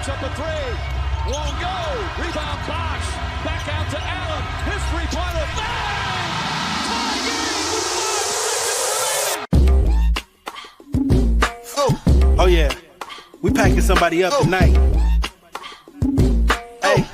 puts up a three. Won't go. Rebound Bosh. Back out to Allen. His three-pointer. Bang! Tie game with 5 seconds remaining. Oh yeah. We packing somebody up tonight. Hey.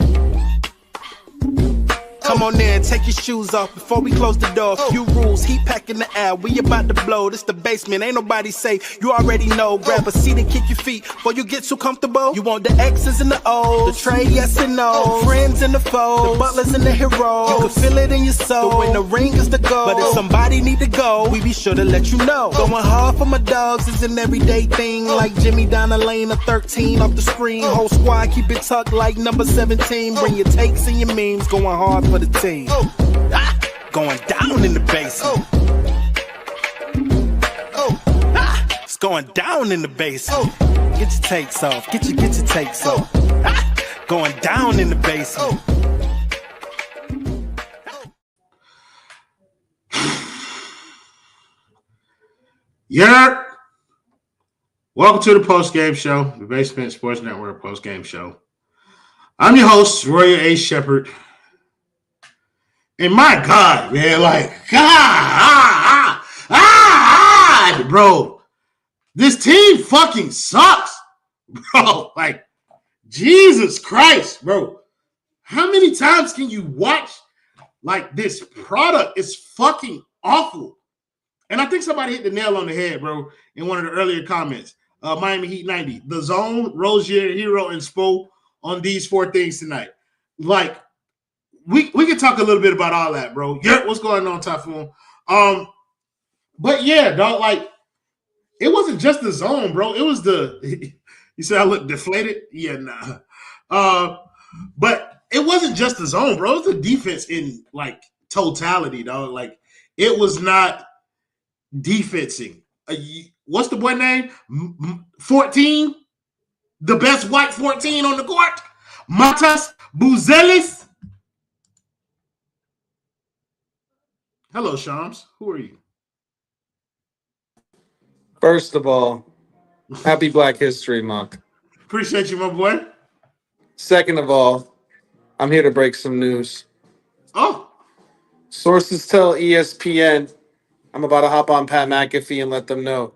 Come on in, take your shoes off before we close the door. Few rules, heat packing the air. We about to blow. This the basement, ain't nobody safe. You already know. Grab a seat and kick your feet before you get too comfortable. You want the X's and the O's, the trade, yes and no. Friends and the foes, the butlers and the heroes. You can feel it in your soul. When the ring is the goal. But if somebody need to go, we be sure to let you know. Going hard for my dogs is an everyday thing. Like Jimmy down the lane of 13 off the screen. Whole squad keep it tucked like number 17. Bring your takes and your memes. Going hard for the team. Going down in the basement. It's going down in the basement. Get your takes off. Get your takes off. Going down in the basement. Yeah. Welcome to the Postgame Show, the Basement Sports Network Postgame Show. I'm your host, Rozier A. Shepherd. And my God, man, like, bro, this team fucking sucks, bro. Like, Jesus Christ, bro. How many times can you watch, like, this product? It's fucking awful. And I think somebody hit the nail on the head, bro, in one of the earlier comments. Miami Heat 90. The zone, Rozier, Herro, and Spo on these 4 things tonight. Like, we can talk a little bit about all that, bro. Yeah, what's going on, Typhoon? But yeah, dog, like, it wasn't just the zone, bro. It was the you said I look deflated? Yeah, nah. But it wasn't just the zone, bro. It was the defense in like totality, dog. Like, it was not defensing. What's the boy name? 14? The best white 14 on the court? Matas Buzelis. Hello, Shams. Who are you? First of all, happy Black History Month. Appreciate you, my boy. Second of all, I'm here to break some news. Oh. Sources tell ESPN I'm about to hop on Pat McAfee and let them know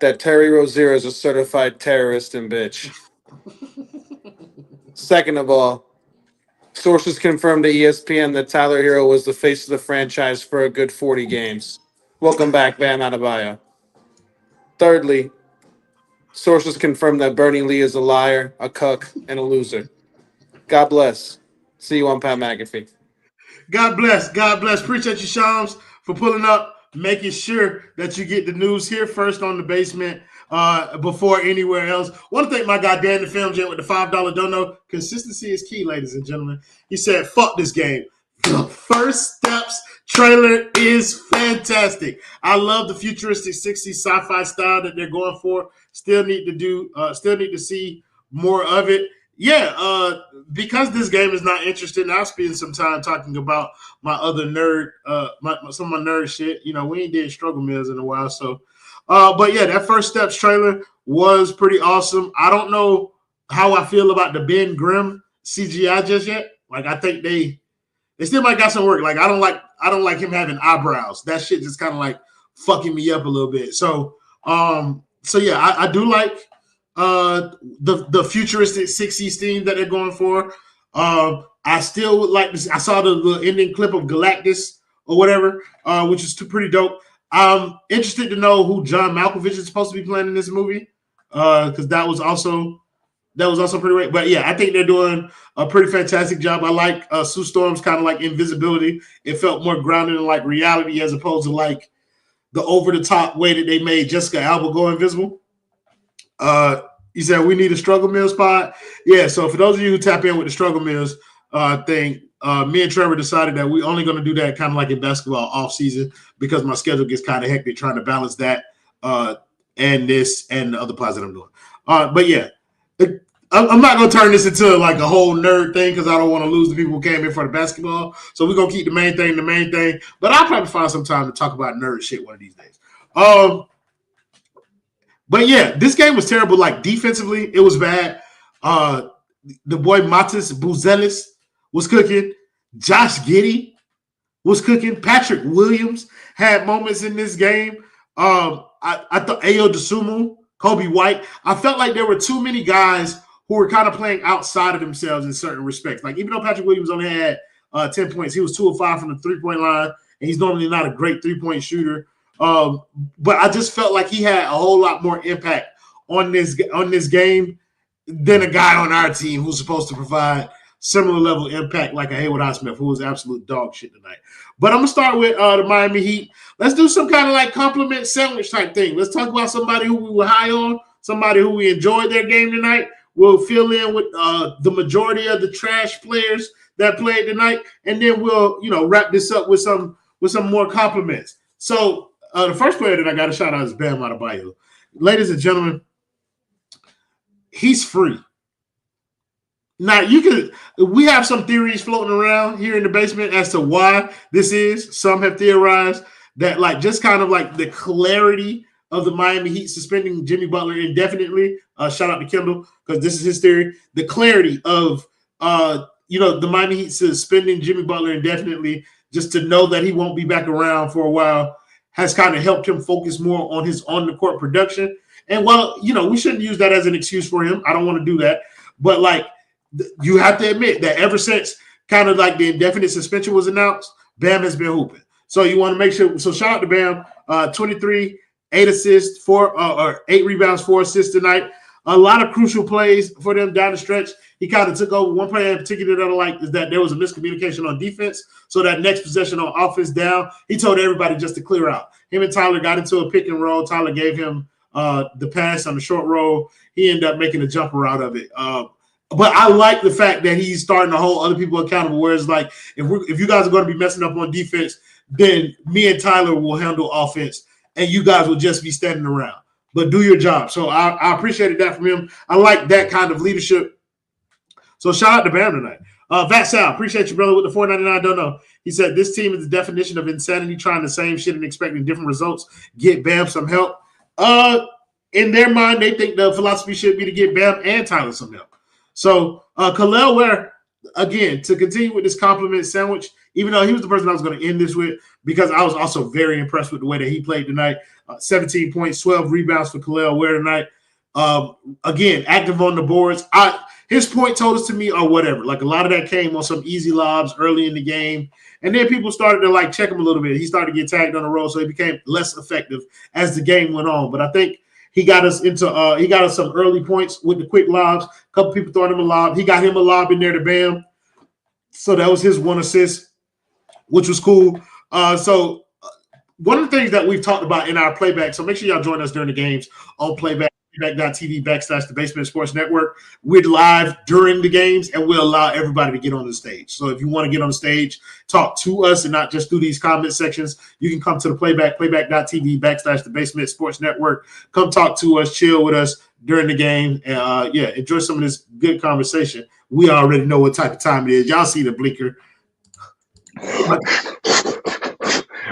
that Terry Rozier is a certified terrorist and bitch. Second of all, sources confirmed to ESPN that Tyler Herro was the face of the franchise for a good 40 games. Welcome back, Bam Adebayo. Thirdly, sources confirmed that Bernie Lee is a liar, a cuck, and a loser. God bless. See you on Pat McAfee. God bless. God bless. Appreciate you, Shams, for pulling up, making sure that you get the news here first on the basement before anywhere else. Want to thank my guy Dan the Film Jet with the $5 dono. Consistency is key, ladies and gentlemen. He said, fuck this game. The First Steps trailer is fantastic. I love the futuristic 60s sci-fi style that they're going for. Still need to see more of it. Yeah, because this game is not interesting, I'll spend some time talking about my other nerd, some of my nerd shit. You know, we ain't did Struggle Mills in a while, so. But yeah, that First Steps trailer was pretty awesome. I don't know how I feel about the Ben Grimm CGI just yet. Like, I think they still might got some work. Like, I don't like him having eyebrows. That shit just kind of like fucking me up a little bit. So yeah, I do like the futuristic 60s theme that they're going for. I still would like to. I saw the ending clip of Galactus or whatever, which is pretty dope. I'm interested to know who John Malkovich is supposed to be playing in this movie, because that was also pretty great. But yeah, I think they're doing a pretty fantastic job. I like Sue Storm's kind of like invisibility. It felt more grounded in like reality as opposed to like the over the top way that they made Jessica Alba go invisible. He said we need a Struggle Mills pod. Yeah, so for those of you who tap in with the Struggle Mills thing, me and Trevor decided that we're only going to do that kind of like in basketball off season because my schedule gets kind of hectic trying to balance that and this and the other pods that I'm doing. But yeah, I'm not going to turn this into like a whole nerd thing because I don't want to lose the people who came in for the basketball. So we're going to keep the main thing. But I'll probably find some time to talk about nerd shit one of these days. But yeah, this game was terrible. Like defensively, it was bad. The boy Matis Buzelis was cooking. Josh Giddey was cooking. Patrick Williams had moments in this game. I thought Ayo Dosunmu, Kobe White. I felt like there were too many guys who were kind of playing outside of themselves in certain respects. Like, even though Patrick Williams only had 10 points, he was 2 of 5 from the three-point line, and he's normally not a great three-point shooter. But I just felt like he had a whole lot more impact on this game than a guy on our team who's supposed to provide similar level impact like a Haywood Highsmith, who was absolute dog shit tonight. But I'm going to start with the Miami Heat. Let's do some kind of like compliment sandwich type thing. Let's talk about somebody who we were high on, somebody who we enjoyed their game tonight. We'll fill in with the majority of the trash players that played tonight, and then we'll, wrap this up with some more compliments. So the first player that I got to shout out is Bam Adebayo. Ladies and gentlemen, he's free. Now, we have some theories floating around here in the basement as to why this is. Some have theorized that, like, just kind of like the clarity of the Miami Heat suspending Jimmy Butler indefinitely. Shout out to Kendall, because this is his theory. The clarity of, the Miami Heat suspending Jimmy Butler indefinitely, just to know that he won't be back around for a while, has kind of helped him focus more on his on-the-court production. And while, we shouldn't use that as an excuse for him. I don't want to do that. But, like, you have to admit that ever since kind of like the indefinite suspension was announced, Bam has been hooping. So you want to make sure. So shout out to Bam, 23, 8 assists, 8 rebounds, 4 assists tonight. A lot of crucial plays for them down the stretch. He kind of took over. One play in particular that I like is that there was a miscommunication on defense. So that next possession on offense down, he told everybody just to clear out. Him and Tyler got into a pick and roll. Tyler gave him the pass on the short roll. He ended up making a jumper out of it. But I like the fact that he's starting to hold other people accountable, where it's like, if you guys are going to be messing up on defense, then me and Tyler will handle offense, and you guys will just be standing around. But do your job. So I appreciated that from him. I like that kind of leadership. So shout out to Bam tonight. Vat Sal, appreciate you, brother, with the $4.99. Don't know. He said, this team is the definition of insanity, trying the same shit and expecting different results. Get Bam some help. In their mind, they think the philosophy should be to get Bam and Tyler some help. So, Khalil Ware, again, to continue with this compliment sandwich, even though he was the person I was going to end this with, because I was also very impressed with the way that he played tonight. 17 points, 12 rebounds for Khalil Ware tonight. Again, active on the boards. His point totals to me are whatever. Like, a lot of that came on some easy lobs early in the game. And then people started to, like, check him a little bit. He started to get tagged on the roll, so he became less effective as the game went on. But I think he got us some early points with the quick lobs. A couple people throwing him a lob. He got him a lob in there to Bam. So that was his 1 assist, which was cool. So one of the things that we've talked about in our playback, so make sure y'all join us during the games on playback.tv/the Basement Sports Network. We're live during the games, and we'll allow everybody to get on the stage. So if you want to get on the stage, talk to us and not just through these comment sections, you can come to the playback.tv/the Basement Sports Network. Come talk to us, chill with us during the game, and enjoy some of this good conversation. We already know what type of time it is. Y'all see the blinker.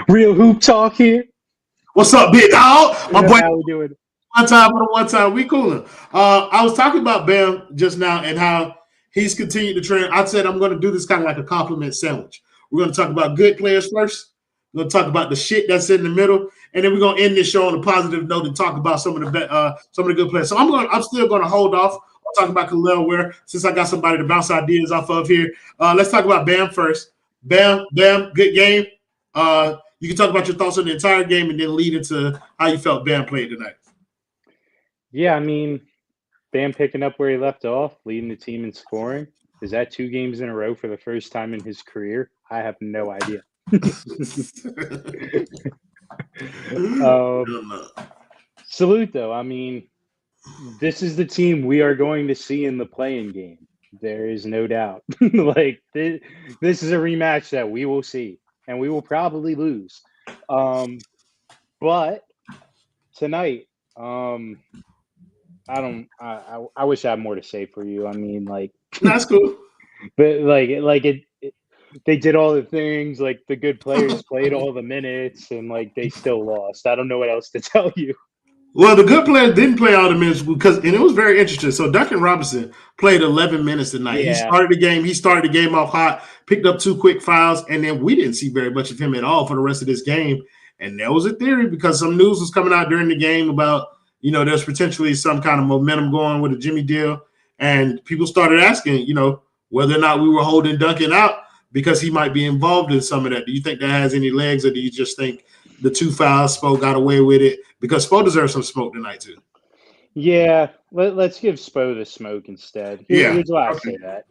Real hoop talk here. What's up, big dog? My boy. How we doing? One time, we cooling. I was talking about Bam just now and how he's continued to trend. I said I'm going to do this kind of like a compliment sandwich. We're going to talk about good players first. We're going to talk about the shit that's in the middle, and then we're going to end this show on a positive note and talk about some of the good players. So I'm still going to hold off on talking about Khalil Ware since I got somebody to bounce ideas off of here. Let's talk about Bam first. Bam, good game. You can talk about your thoughts on the entire game and then lead into how you felt Bam played tonight. Yeah, I mean, Bam picking up where he left off, leading the team in scoring. Is that 2 games in a row for the first time in his career? I have no idea. Salute, though. I mean, this is the team we are going to see in the play-in game. There is no doubt. Like, this is a rematch that we will see, and we will probably lose. But tonight, I wish I had more to say for you. I mean, like, that's cool. But they did all the things. Like, the good players played all the minutes, and like they still lost. I don't know what else to tell you. Well, the good players didn't play all the minutes and it was very interesting. So Duncan Robinson played 11 minutes tonight. Yeah. He started the game off hot, picked up 2 quick fouls, and then we didn't see very much of him at all for the rest of this game. And there was a theory because some news was coming out during the game about, there's potentially some kind of momentum going with a Jimmy deal. And people started asking, whether or not we were holding Duncan out because he might be involved in some of that. Do you think that has any legs, or do you just think the 2 fouls, Spo got away with it? Because Spo deserves some smoke tonight too. Yeah, let's give Spo the smoke instead. Here's why I say that.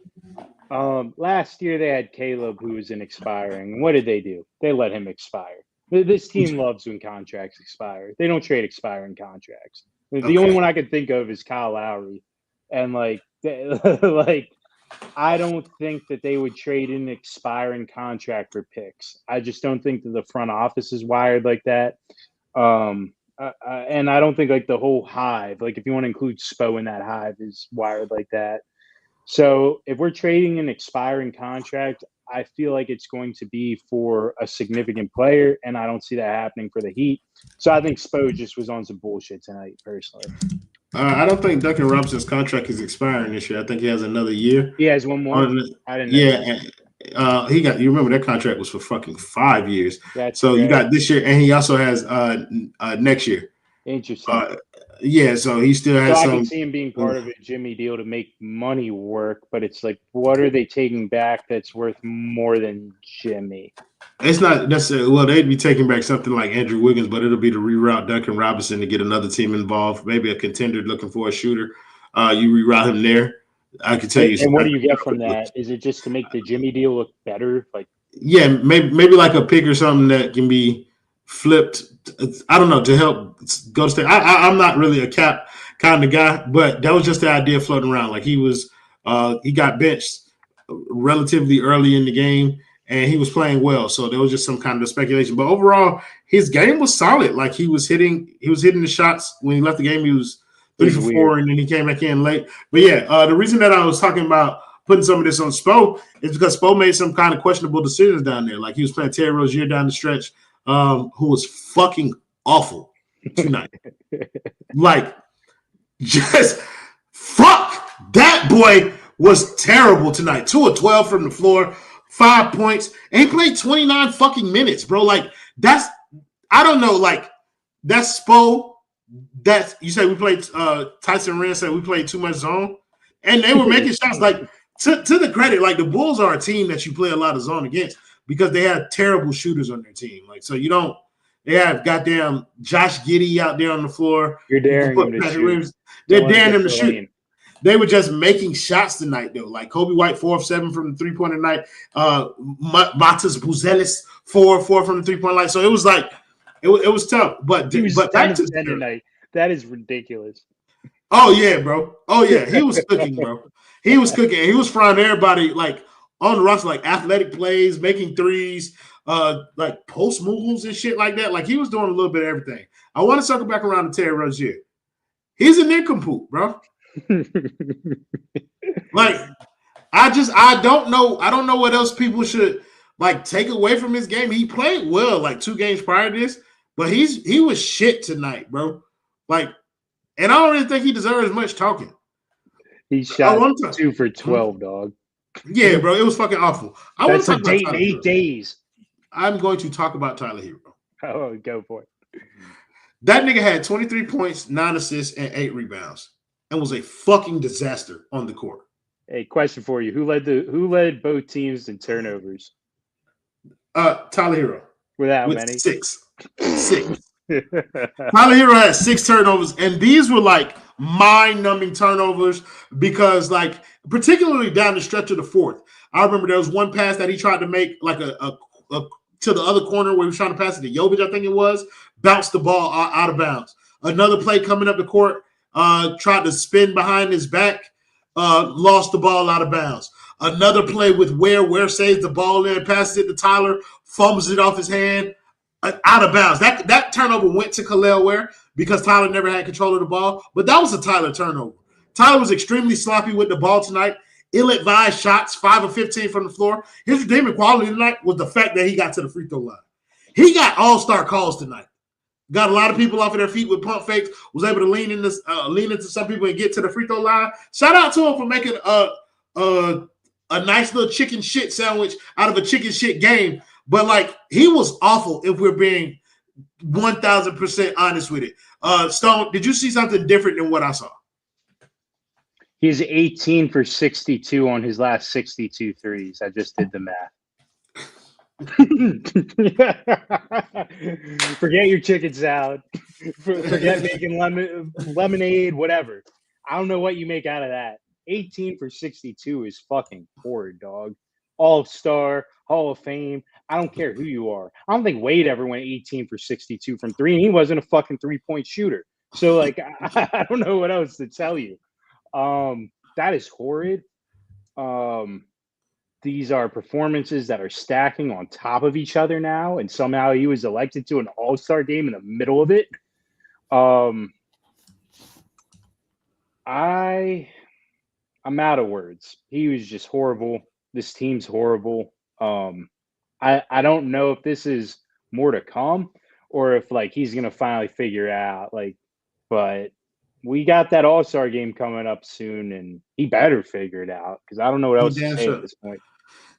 Last year they had Caleb, who was in expiring. What did they do? They let him expire. This team loves when contracts expire. They don't trade expiring contracts. The only one I could think of is Kyle Lowry, and I don't think that they would trade an expiring contract for picks. I just don't think that the front office is wired like that. And I don't think the whole hive, if you want to include Spo in that hive, is wired like that. So if we're trading an expiring contract, I feel like it's going to be for a significant player, and I don't see that happening for the Heat. So I think Spo just was on some bullshit tonight, personally. I don't think Duncan Robinson's contract is expiring this year. I think he has another year. He has one more. I didn't know. Yeah, you remember that contract was for fucking 5 years. That's so great. You got this year, and he also has next year. Interesting. So he still has some. I can see him being part of a Jimmy deal to make money work, but it's what are they taking back that's worth more than Jimmy? It's not necessarily. Well, they'd be taking back something like Andrew Wiggins, but it'll be to reroute Duncan Robinson to get another team involved. Maybe a contender looking for a shooter. You reroute him there. I can tell you. And what do you get from that? Is it just to make the Jimmy deal look better? Yeah, maybe like a pick or something that can be flipped. I don't know, to help go to state. I'm not really a cap kind of guy, but that was just the idea floating around. He got benched relatively early in the game, and he was playing well. So there was just some kind of speculation. But overall, his game was solid. He was hitting the shots when he left the game. He was 3 for 4, and then he came back in late. But yeah, the reason that I was talking about putting some of this on Spo is because Spo made some kind of questionable decisions down there. He was playing Terry Rozier down the stretch, who was fucking awful tonight. Just fuck. That boy was terrible tonight. 2 of 12 from the floor, 5 points, and he played 29 fucking minutes, bro. That's, I don't know, that's Spo. That's, you say we played, Tyson Wren said we played too much zone, and they were making shots. To the credit, the Bulls are a team that you play a lot of zone against because they have terrible shooters on their team. They have goddamn Josh Giddey out there on the floor. You're daring them to shoot. They're daring them to shoot. They were just making shots tonight, though. Kobe White, 4 of 7 from the three-point night. Matas Buzelis, 4 of 4 from the three-point line. So it was it was tough. But back to tonight. That is ridiculous. Oh yeah, bro. Oh yeah, he was cooking, bro. He was cooking. He was frying everybody on the roster, athletic plays, making threes, post moves and shit like that. He was doing a little bit of everything. I want to circle back around to Terry Rozier. He's a nincompoop, bro. I don't know. I don't know what else people should take away from his game. He played well 2 games prior to this, but he was shit tonight, bro. And I don't really think he deserves much talking. He shot 2 for 12, dog. Yeah, bro, it was fucking awful. That's a date in 8 days. I'm going to talk about Tyler Herro. Oh, go for it. That nigga had 23 points, 9 assists, and 8 rebounds, and was a fucking disaster on the court. Hey, question for you: Who led both teams in turnovers? Tyler Herro. With many? 6. Tyler Herro had 6 turnovers, and these were mind-numbing turnovers because particularly down the stretch of the fourth. I remember there was one pass that he tried to make a to the other corner where he was trying to pass it to Jovic, I think it was, bounced the ball out of bounds. Another play coming up the court, tried to spin behind his back, lost the ball out of bounds. Another play with Ware saves the ball in, passes it to Tyler, fumbles it off his hand, out of bounds. That turnover went to Khalil Ware because Tyler never had control of the ball, but that was a Tyler turnover. Tyler was extremely sloppy with the ball tonight. Ill-advised shots, 5 of 15 from the floor. His redeeming quality tonight was the fact that he got to the free throw line. He got all-star calls tonight. got a lot of people off of their feet with pump fakes, was able to lean into some people and get to the free throw line. Shout out to him for making a nice little chicken shit sandwich out of a chicken shit game. But like, he was awful if we're being 1,000% honest with it. Stone, did you see something different than what I saw? He's 18 for 62 on his last 62 threes. I just did the math. Forget your chicken salad. Forget making lemonade, whatever. I don't know what you make out of that. 18 for 62 is fucking horrid, dog. All-star, Hall of Fame. I don't care who you are. I don't think Wade ever went 18 for 62 from three, and he wasn't a fucking three-point shooter. So, like, I don't know what else to tell you. That is horrid. These are performances that are stacking on top of each other now, and somehow he was elected to an all-star game in the middle of it. I'm out of words. He was just horrible. This team's horrible. I don't know if this is more to come or if like he's gonna finally figure it out. Like, but we got that all-star game coming up soon, and he better figure it out because I don't know what else to say at this point.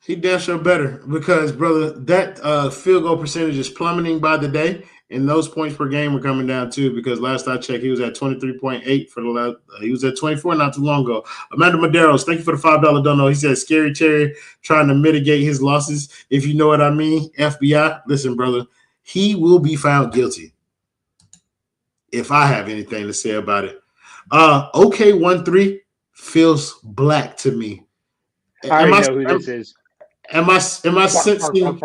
He damn sure better because, brother, that field goal percentage is plummeting by the day, and those points per game are coming down too. Because last I checked, he was at 23.8 for the last. He was at 24 not too long ago. Amanda Maderos, thank you for the $5 dono. He said, "Scary Terry trying to mitigate his losses, if you know what I mean." FBI, listen, brother, he will be found guilty. If I have anything to say about it, OK13 feels black to me. I already know who this is. Am I sensing?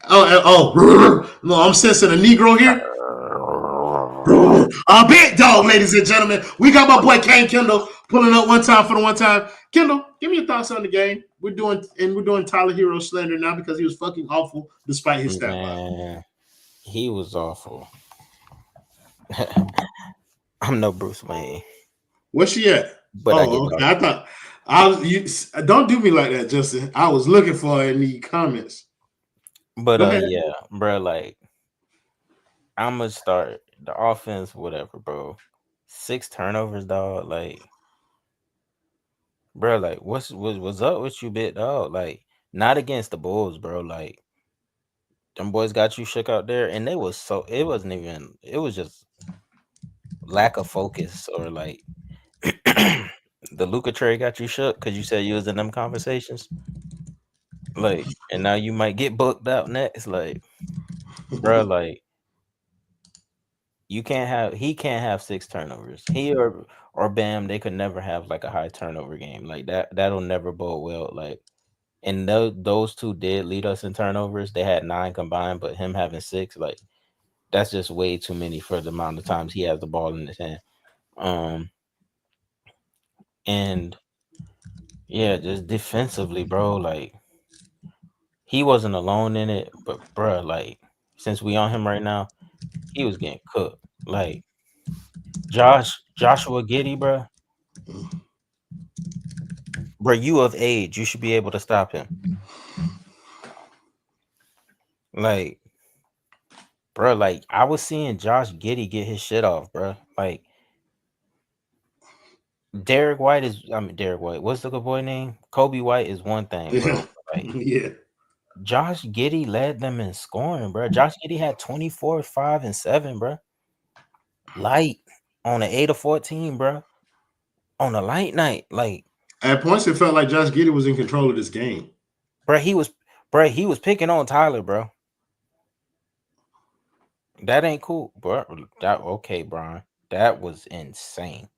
Oh, no, I'm sensing a Negro here. A big dog, ladies and gentlemen. We got my boy Kane Kendall pulling up one time for the one time. Kendall, give me your thoughts on the game. We're doing Tyler Herro slander now because he was fucking awful despite his stat line. He was awful. I'm no Bruce Wayne. Where's she at? But okay. I thought don't do me like that, Justin. I was looking for her in the comments. But yeah, bro, like I'm gonna start the offense, whatever, bro. 6 turnovers, dog. Like, bro, like what's up with you, bit dog? Like, not against the Bulls, bro. Like, them boys got you shook out there, and it was just lack of focus or like the Luka trade got you shook because you said you was in them conversations. Like, and now you might get booked out next. Like, bro, like he can't have 6 turnovers. He or Bam, they could never have like a high turnover game. Like that'll never bode well. Like, and those two did lead us in turnovers. They had 9 combined, but him having 6, like that's just way too many for the amount of times he has the ball in his hand. And yeah, just defensively, bro, like he wasn't alone in it, but bro, like since we on him right now, he was getting cooked. Like Joshua Giddey, bro, you of age, you should be able to stop him. Like, bro, like I was seeing Josh Giddey get his shit off, bro. Like Derek White. What's the good boy name? Kobe White is one thing, bro. Like, yeah. Josh Giddey led them in scoring, bro. Josh Giddey had 24, 5, and 7, bro. Light on an 8 of 14, bro. On a light night, like at points, it felt like Josh Giddey was in control of this game. Bro, he was picking on Tyler, bro. That ain't cool, bro. Okay, Brian. That was insane.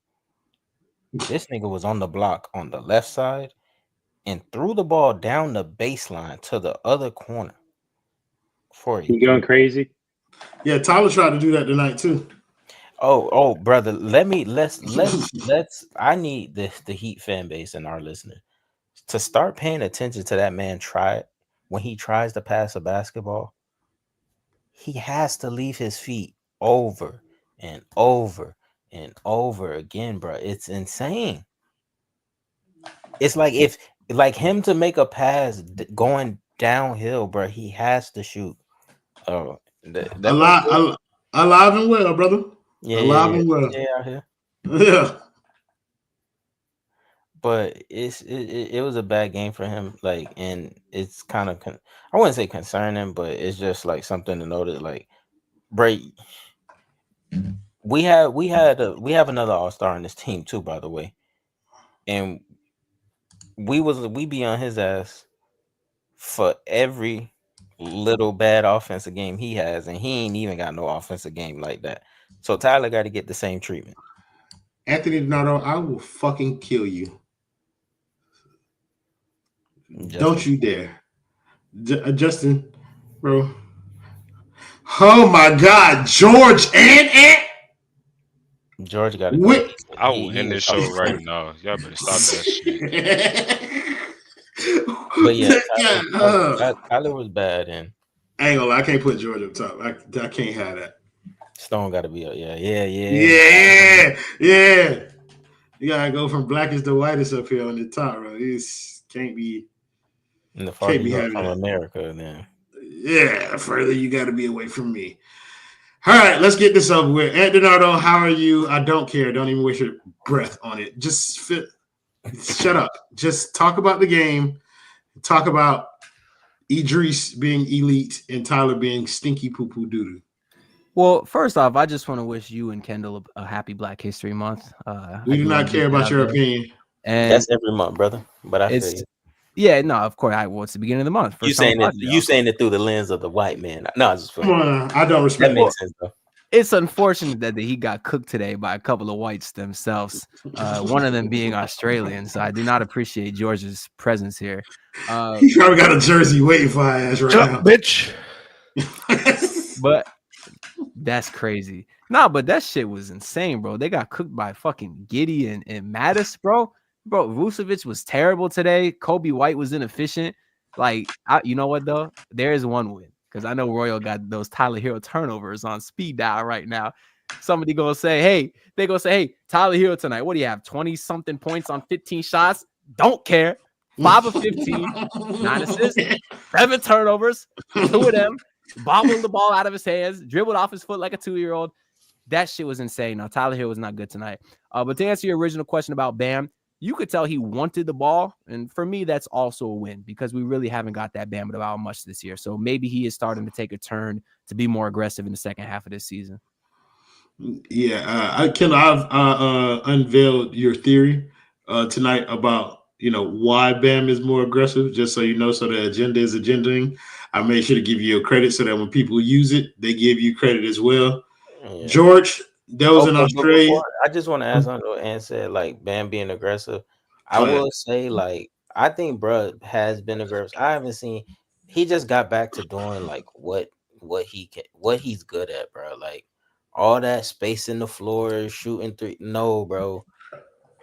This nigga was on the block on the left side and threw the ball down the baseline to the other corner. You going crazy? Yeah, Tyler tried to do that tonight too. Oh, brother. Let's I need the Heat fan base and our listeners to start paying attention to that man when he tries to pass a basketball. He has to leave his feet over and over and over again, bro. It's insane. It's like him to make a pass going downhill, bro. He has to shoot. Oh, a Alive and well, brother. Yeah, Alive and well. yeah, out here. Yeah. But it was a bad game for him. Like, and it's kind of I wouldn't say concerning, but it's just like something to note that like, Bray. We have another all-star on this team too, by the way, and we be on his ass for every little bad offensive game he has, and he ain't even got no offensive game like that. So Tyler got to get the same treatment. Anthony Donato, I will fucking kill you. Justin. Don't you dare. Justin, bro. Oh my God. George and Ant. George got to go. I will end this show right now. Y'all better stop that shit. But yeah, Tyler was bad, and I ain't gonna lie, I can't put George up top. I can't have that. Stone got to be up. Yeah. You gotta go from blackest to whitest up here on the top, bro. This can't be. And the farther you go from America, then. Yeah, further you got to be away from me. All right, let's get this over with. Ant Donato, how are you? I don't care. Don't even waste your breath on it. Just shut up. Just talk about the game. Talk about Idris being elite and Tyler being stinky poo-poo doo-doo. Well, first off, I just want to wish you and Kendall a happy Black History Month. We do not care about your opinion. And that's every month, brother. But I feel you. Yeah, no, of course. It's the beginning of the month. You saying it through the lens of the white man? No, I just come on. I don't respect that. Makes sense though. It's unfortunate that he got cooked today by a couple of whites themselves. One of them being Australian, so I do not appreciate George's presence here. He probably got a jersey waiting for our ass right now, bitch. But that's crazy. No, but that shit was insane, bro. They got cooked by fucking Giddey and Mattis, bro. Bro, Vucevic was terrible today. Kobe White was inefficient. Like, you know what, though? There is one win. Because I know Royal got those Tyler Herro turnovers on speed dial right now. Somebody gonna say, hey, Tyler Herro tonight. What do you have? 20-something points on 15 shots? Don't care. 5 of 15, 9 assists, 7 turnovers, 2 of them, bobbled the ball out of his hands, dribbled off his foot like a 2-year-old. That shit was insane. Now, Tyler Herro was not good tonight. But to answer your original question about Bam, you could tell he wanted the ball. And for me, that's also a win because we really haven't got that Bam about much this year. So maybe he is starting to take a turn to be more aggressive in the second half of this season. Yeah. I've unveiled your theory tonight about, why Bam is more aggressive, just so you know, so the agenda is agendaing. I made sure to give you a credit so that when people use it, they give you credit as well. Yeah. George, that was in Australia. I just want to ask on what Ann said, like Bam being aggressive. I will say, like, I think bro has been aggressive. I haven't seen. He just got back to doing like what he's good at, bro. Like all that space in the floor, shooting three. No, bro.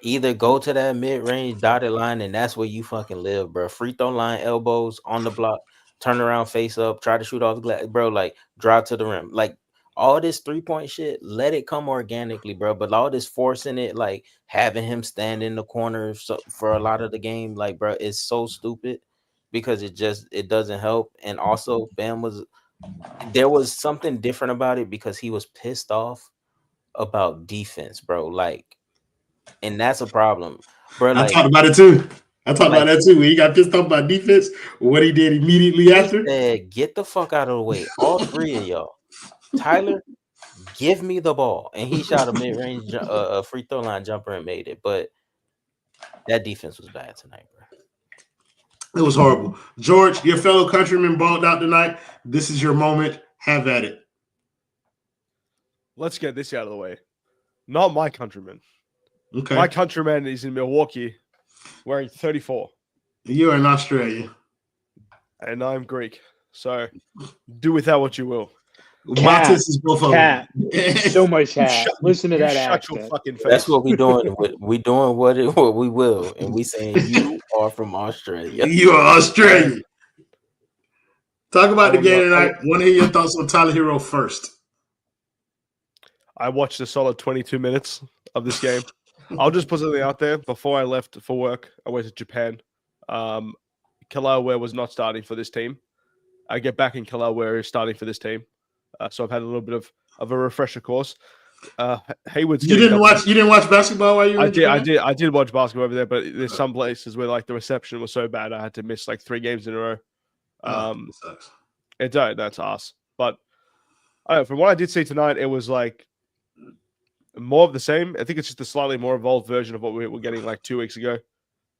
Either go to that mid-range dotted line, and that's where you fucking live, bro. Free throw line, elbows on the block, turn around, face up, try to shoot off the glass, bro. Like drive to the rim, like. All this 3-point shit, let it come organically, bro. But all this forcing it, like having him stand in the corner for a lot of the game, like, bro, it's so stupid because it doesn't help. And also, Bam there was something different about it because he was pissed off about defense, bro. Like, and that's a problem, bro. Like, I talked about it too. About that too. When he got pissed off about defense, what he did immediately after. Said, get the fuck out of the way, all 3 of y'all. Tyler, give me the ball. And he shot a mid-range free throw line jumper and made it. But that defense was bad tonight, bro. It was horrible. George, your fellow countryman balled out tonight. This is your moment. Have at it. Let's get this out of the way. Not my countryman. Okay. My countryman is in Milwaukee wearing 34. You're in Australia. And I'm Greek. So do with that what you will. Matis is both of them. So much hat. Listen to that accent. That's what we doing. We doing what we will, and we saying you are from Australia. You are Australian. Talk about the game tonight. Want to hear your thoughts on Tyler Herro first? I watched a solid 22 minutes of this game. I'll just put something out there. Before I left for work, I went to Japan. Kalaware was not starting for this team. I get back in Kalaware is starting for this team. So I've had a little bit of of a refresher course. Hayward's You didn't watch basketball while you were in Japan? I did watch basketball over there, but there's some places where like the reception was so bad I had to miss like 3 games in a row. That sucks. That's us. But I don't know, from what I did see tonight, it was like more of the same. I think it's just a slightly more evolved version of what we were getting like 2 weeks ago,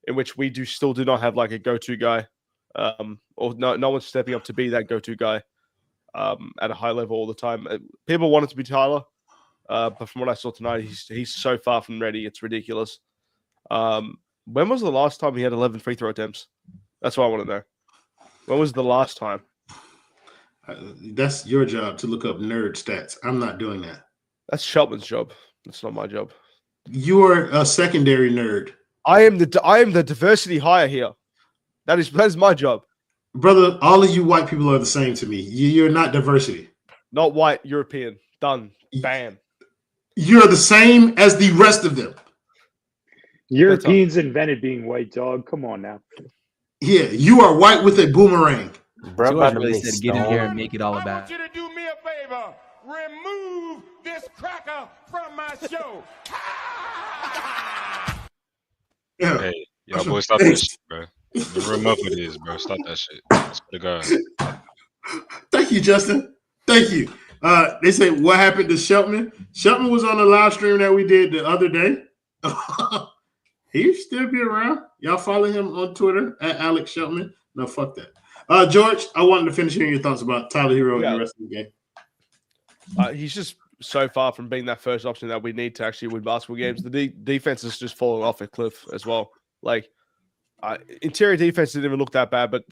in which we still do not have like a go-to guy, or no one's stepping up to be that go-to guy at a high level all the time. People want it to be Tyler, but from what I saw tonight, he's so far from ready. It's ridiculous. When was the last time he had 11 free throw attempts? That's what I want to know. When was the last time? That's your job to look up nerd stats. I'm not doing that. That's Shelton's job. That's not my job. You're a secondary nerd. I am the diversity hire here. That is my job. Brother, all of you white people are the same to me. You're not diversity. Not white, European. Done. Bam. You're the same as the rest of them. Europeans invented being white, dog. Come on now. Yeah, you are white with a boomerang. Bro, George really said get in here and make it all I about. want you to do me a favor. Remove this cracker from my show. Yeah. Hey, y'all boys, stop that shit, bro. The real enough it is, bro. Stop that shit. I swear to God. Thank you, Justin. Thank you. They say what happened to Shelton? Shelton was on the live stream that we did the other day. He still be around. Y'all follow him on Twitter at Alex Shelton. No, fuck that. George, I wanted to finish hearing your thoughts about Tyler Herro and the rest of the game. He's just so far from being that first option that we need to actually win basketball games. The defense is just falling off a cliff as well. Like, interior defense didn't even look that bad, but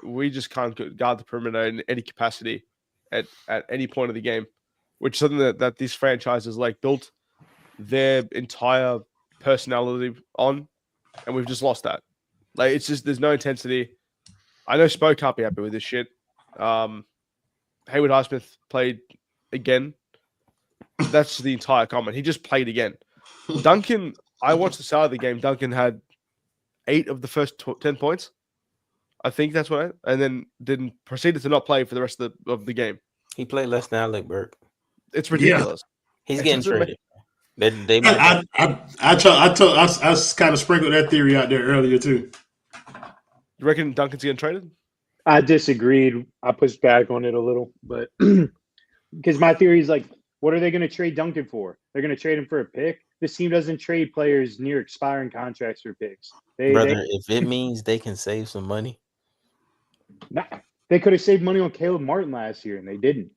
we just can't guard the perimeter in any capacity at any point of the game, which is something that these franchises like built their entire personality on, and we've just lost that. Like, it's just there's no intensity. I know Spo can't be happy with this shit. Hayward Highsmith played again. That's the entire comment. He just played again. Duncan, I watched the start of the game. Duncan had 8 of the first 10 points. I think that's what and then proceeded to not play for the rest of the game. He played less than Alec Burke. It's ridiculous. He's getting traded. They I kind of sprinkled that theory out there earlier too. You reckon Duncan's getting traded? I disagreed. I pushed back on it a little, but because my theory is like, what are they going to trade Duncan for? They're going to trade him for a pick. This team doesn't trade players near expiring contracts for picks. If it means they can save some money. Nah, they could have saved money on Caleb Martin last year, and they didn't.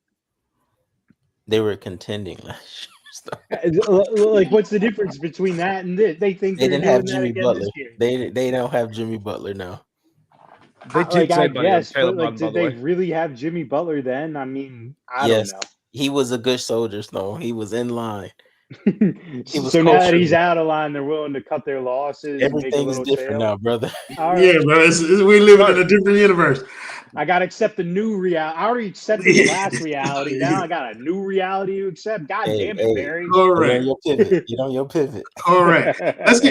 They were contending last year. Like, what's the difference between that and this? They think they didn't have Jimmy Butler. They don't have Jimmy Butler now. They did I guess, but like, Martin, did they really have Jimmy Butler then? I mean, I don't know. He was a good soldier, though. He was in line. So now that he's out of line, they're willing to cut their losses. Everything's different now, brother. Right. Yeah, bro. We live in a different universe. I got to accept the new reality. I already accepted the last reality. Now I got a new reality to accept. God damn it, Barry. All right. Get on your pivot. All right.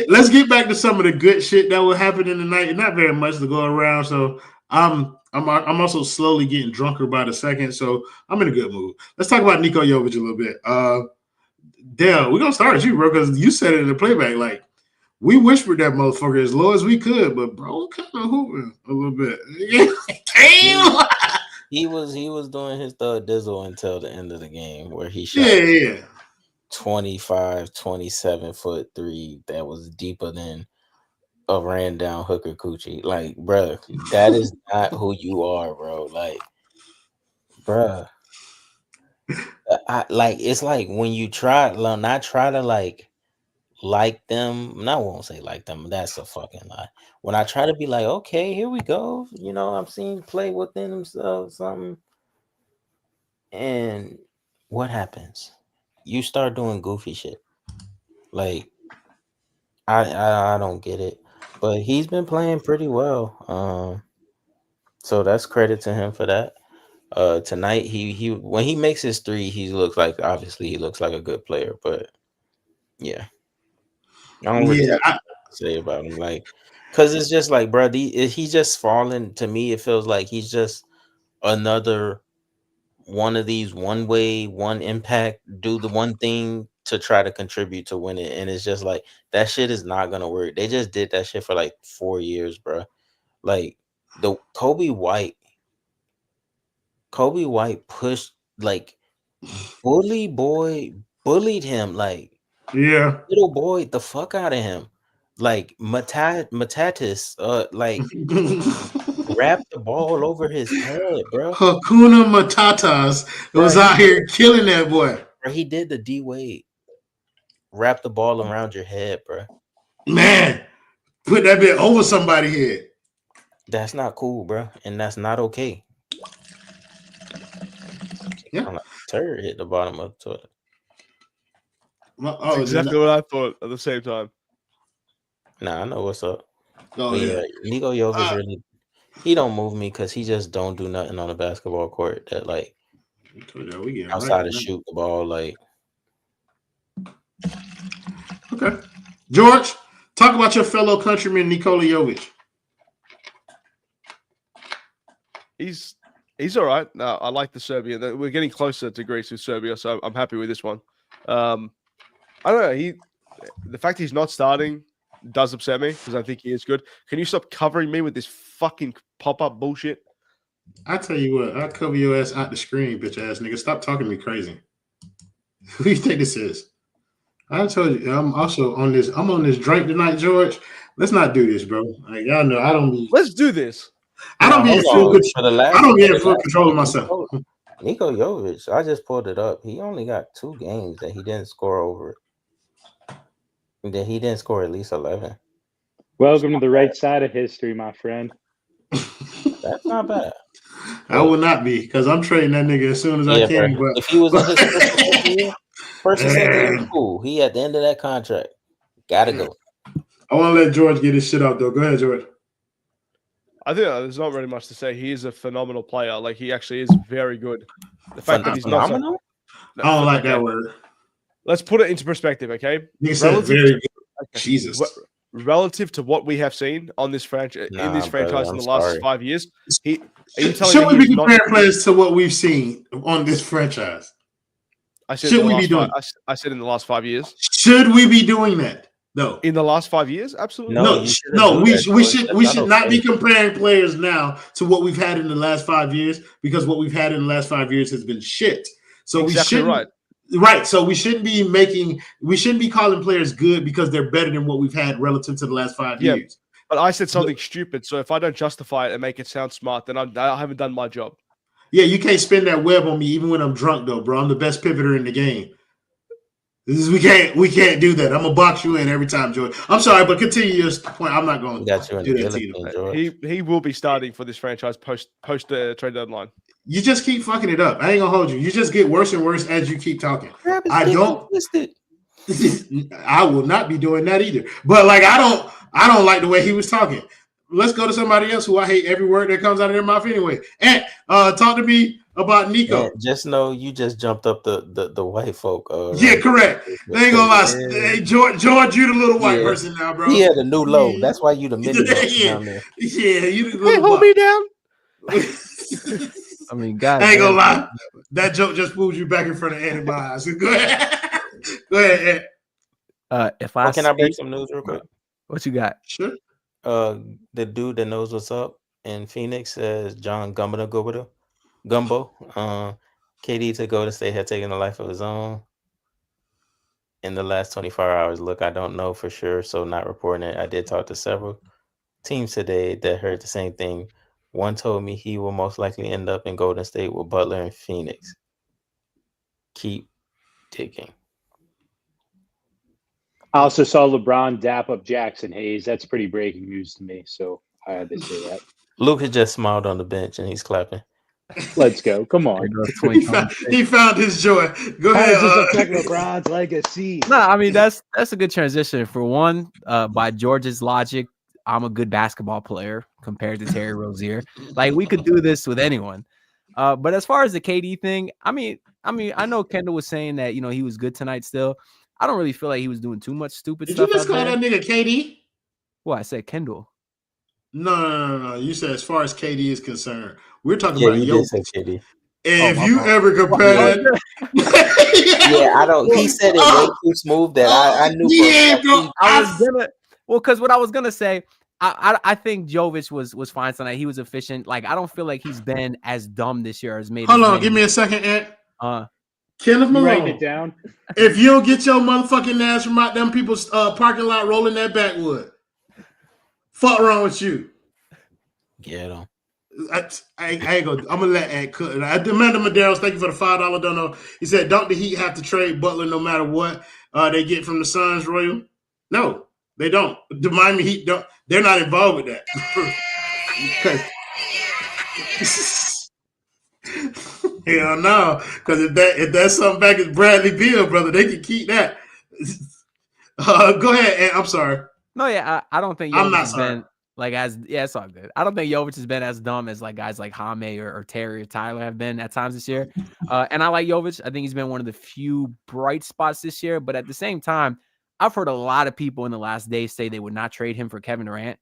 Let's get back to some of the good shit that will happen in the night. Not very much to go around. So I'm also slowly getting drunker by the second. So I'm in a good mood. Let's talk about Nikola Jovic a little bit. Dale, we're gonna start with you, bro, because you said it in the playback. Like, we whispered that motherfucker as low as we could, but bro, kind of hooping a little bit. Damn. He was doing his third dizzle until the end of the game, where he shot 25, 27-foot three that was deeper than a ran down hooker coochie. Like, bro, that is not who you are, bro. Like, bro. It's like when you not try to like them. I won't say like them. That's a fucking lie. When I try to be like, okay, here we go. You know, I'm seeing play within themselves something. And what happens? You start doing goofy shit. Like, I don't get it. But he's been playing pretty well. So that's credit to him for that. Tonight he when he makes his three, he looks like a good player, but yeah, I don't really have to say about him, like, because it's just like, bro, he's just falling. To me, it feels like he's just another one of these one way, one impact, do the one thing to try to contribute to win it. And it's just like that shit is not gonna work. They just did that shit for like 4 years, bro. Like the Kobe White pushed like bullied him like Yeah. little boy the fuck out of him. Like Matatis like wrapped the ball over his head, bro. Hakuna Matatas was out here killing that boy. Bro, he did the D Wade. Wrap the ball around your head, bro. Man, put that bit over somebody's head. That's not cool, bro, and that's not okay. Yeah. Like turd hit the bottom of the toilet. That's exactly what I thought at the same time. Nah, I know what's up. Oh, but yeah. Nikola Jovic really, he don't move me because he just don't do nothing on the basketball court that like outside of shoot the ball. Like, okay, George, talk about your fellow countryman Nikola Jovic. He's all right. No, I like the Serbian. We're getting closer to Greece with Serbia, so I'm happy with this one. I don't know. The fact he's not starting does upset me because I think he is good. Can you stop covering me with this fucking pop-up bullshit? I tell you what, I'll cover your ass out the screen, bitch ass nigga. Stop talking to me crazy. Who do you think this is? I told you, I'm also on this. I'm on this drink tonight, George. Let's not do this, bro. Like, y'all know I don't be. Let's do this. I don't be in full control. I don't get in full control of myself. Nikola Jovic, I just pulled it up. He only got 2 games that he didn't score over. That he didn't score at least 11. Welcome to the right side of history, my friend. That's not bad. I will not be because I'm trading that nigga as soon as I can. Bro. If he was in his first and second year, cool. He at the end of that contract. Gotta go. I want to let George get his shit out, though. Go ahead, George. I think there's not really much to say. He is a phenomenal player. Like, he actually is very good. The fact that he's phenomenal? I don't like that word. Let's put it into perspective, okay? He said very good. Okay. Jesus. Relative to what we have seen on this franchise in this franchise in the last 5 years, should we be comparing players to what we've seen on this franchise? Should we be doing? I said in the last 5 years. Should we be doing that? No. In the last 5 years, absolutely. No. We should not be comparing players now to what we've had in the last 5 years because what we've had in the last 5 years has been shit. So exactly we shouldn't. Right. So we shouldn't be calling players good because they're better than what we've had relative to the last 5 years. But I said something stupid. So if I don't justify it and make it sound smart, then I haven't done my job. Yeah, you can't spin that web on me even when I'm drunk, though, bro. I'm the best pivoter in the game. We can't do that. I'm gonna box you in every time, George. I'm sorry, but continue your point. I'm not going to do that to you. He will be starting for this franchise post the trade deadline. You just keep fucking it up. I ain't gonna hold you. You just get worse and worse as you keep talking. I will not be doing that either. But like I don't like the way he was talking. Let's go to somebody else who I hate every word that comes out of their mouth anyway. And talk to me about Nico. Yeah, just know you just jumped up the white folk. Yeah, correct. They ain't gonna lie. Hey, George, you the little white person now, bro. He had a new low. That's why you the mini down there. Yeah, you the little Hey, hold me down. I mean, God, I ain't gonna lie. That joke just moves you back in front of Adebayo. So go ahead. Go ahead, Ed. Can I break some news real quick? What you got? Sure. The dude that knows what's up in Phoenix says John Gumbo. KD to Golden State had taken a life of his own in the last 24 hours. Look, I don't know for sure, so not reporting it. I did talk to several teams today that heard the same thing. One told me he will most likely end up in Golden State with Butler and Phoenix. Keep digging. I also saw LeBron dap up Jackson Hayes. That's pretty breaking news to me, so I had to say that. Luke had just smiled on the bench and he's clapping. Let's go. Come on. He found his joy. Go ahead. How does this affect LeBron's legacy? No, I mean that's a good transition. For one, by George's logic, I'm a good basketball player compared to Terry Rozier. Like we could do this with anyone. But as far as the KD thing, I mean, I know Kendall was saying that he was good tonight still. I don't really feel like he was doing too much stupid stuff. Did you just call that nigga KD? Well, I said Kendall. No. You said as far as KD is concerned, we're talking about you did say KD. If you ever compare that, Yeah, I don't. He said it way too smooth that I knew. Yeah, bro. Because what I was gonna say, I think Jovic was fine tonight. He was efficient. Like I don't feel like he's been as dumb this year as made. Hold on, give me a second, Ant. Kenneth You writing it Malone. down? If you don't get your motherfucking ass from out them people's parking lot rolling that backwood, fuck wrong with you? Get him. I ain't gonna. I'm gonna let Ant cook. Amanda Medeiros, thank you for the $5 dono. He said, "Don't the Heat have to trade Butler no matter what they get from the Suns, Royal?" No, they don't. The Miami Heat don't. They're not involved with that. Hell no, because if that's something back at Bradley Beal, brother, they can keep that. Go ahead, Ant. I'm sorry. No, yeah, I don't think Jovic I'm not has sorry. been it's all good. I don't think Jovic has been as dumb as like guys like Jaime or Terry or Tyler have been at times this year. And I like Jovic. I think he's been one of the few bright spots this year. But at the same time, I've heard a lot of people in the last day say they would not trade him for Kevin Durant.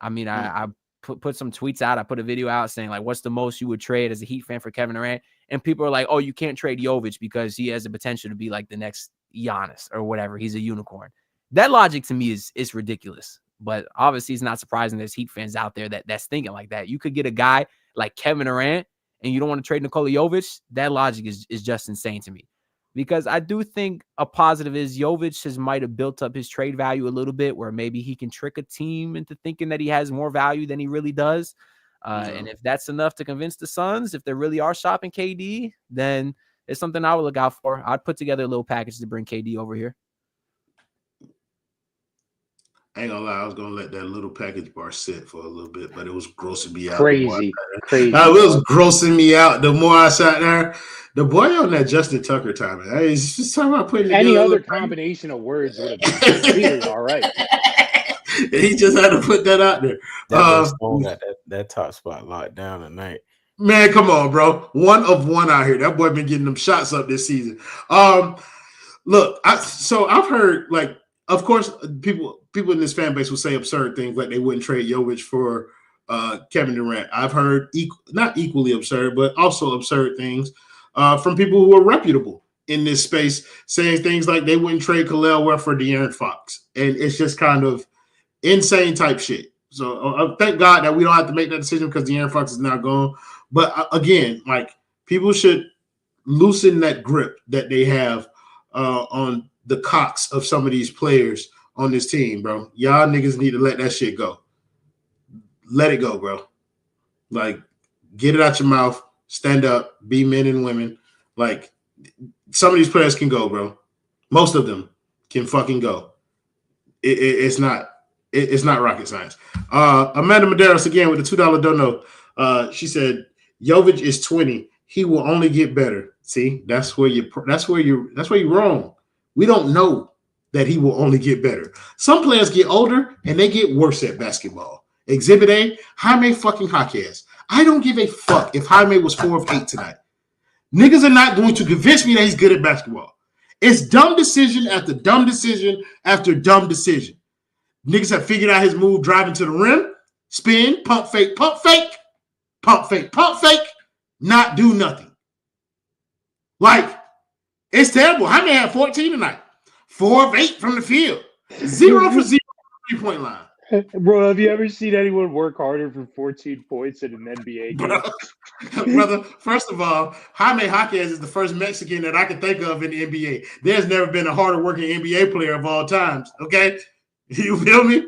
I mean, I put some tweets out. I put a video out saying like, what's the most you would trade as a Heat fan for Kevin Durant? And people are like, oh, you can't trade Jovic because he has the potential to be like the next Giannis or whatever. He's a unicorn. That logic to me is ridiculous. But obviously, it's not surprising there's Heat fans out there that's thinking like that. You could get a guy like Kevin Durant and you don't want to trade Nikola Jovic. That logic is just insane to me. Because I do think a positive is Jovic might have built up his trade value a little bit where maybe he can trick a team into thinking that he has more value than he really does. And if that's enough to convince the Suns, if they really are shopping KD, then it's something I would look out for. I'd put together a little package to bring KD over here. I ain't gonna lie, I was gonna let that little package bar sit for a little bit, but it was grossing me out. Crazy. It was grossing me out. The more I sat there, the boy on that Justin Tucker timing. He's just talking about putting any other combination of words would have been completely all right. He just had to put that out there. That top spot locked down tonight. Man, come on, bro. 1 of 1 out here. That boy been getting them shots up this season. Look, I've heard like. Of course, people in this fan base will say absurd things like they wouldn't trade Jovic for Kevin Durant. I've heard not equally absurd, but also absurd things from people who are reputable in this space, saying things like they wouldn't trade Khalil Ware for De'Aaron Fox. And it's just kind of insane type shit. So thank God that we don't have to make that decision because De'Aaron Fox is now gone. But again, like people should loosen that grip that they have on the cocks of some of these players on this team, bro. Y'all niggas need to let that shit go. Let it go, bro. Like, get it out your mouth. Stand up. Be men and women. Like, some of these players can go, bro. Most of them can fucking go. It's not rocket science. Amanda Medeiros again with the $2 dono. She said, Jovic is 20. He will only get better. See, that's where you're wrong. We don't know that he will only get better. Some players get older and they get worse at basketball. Exhibit A, Jaime fucking Jaquez. I don't give a fuck if Jaime was 4 of 8 tonight. Niggas are not going to convince me that he's good at basketball. It's dumb decision after dumb decision after dumb decision. Niggas have figured out his move driving to the rim, spin, pump fake, pump fake, pump fake, pump fake, not do nothing. Like, it's terrible. Jaime had 14 tonight. 4 of 8 from the field. 0 for 0 3-point line. Bro, have you ever seen anyone work harder for 14 points in an NBA game? Brother, first of all, Jaime Jaquez is the first Mexican that I can think of in the NBA. There's never been a harder working NBA player of all times, okay? You feel me?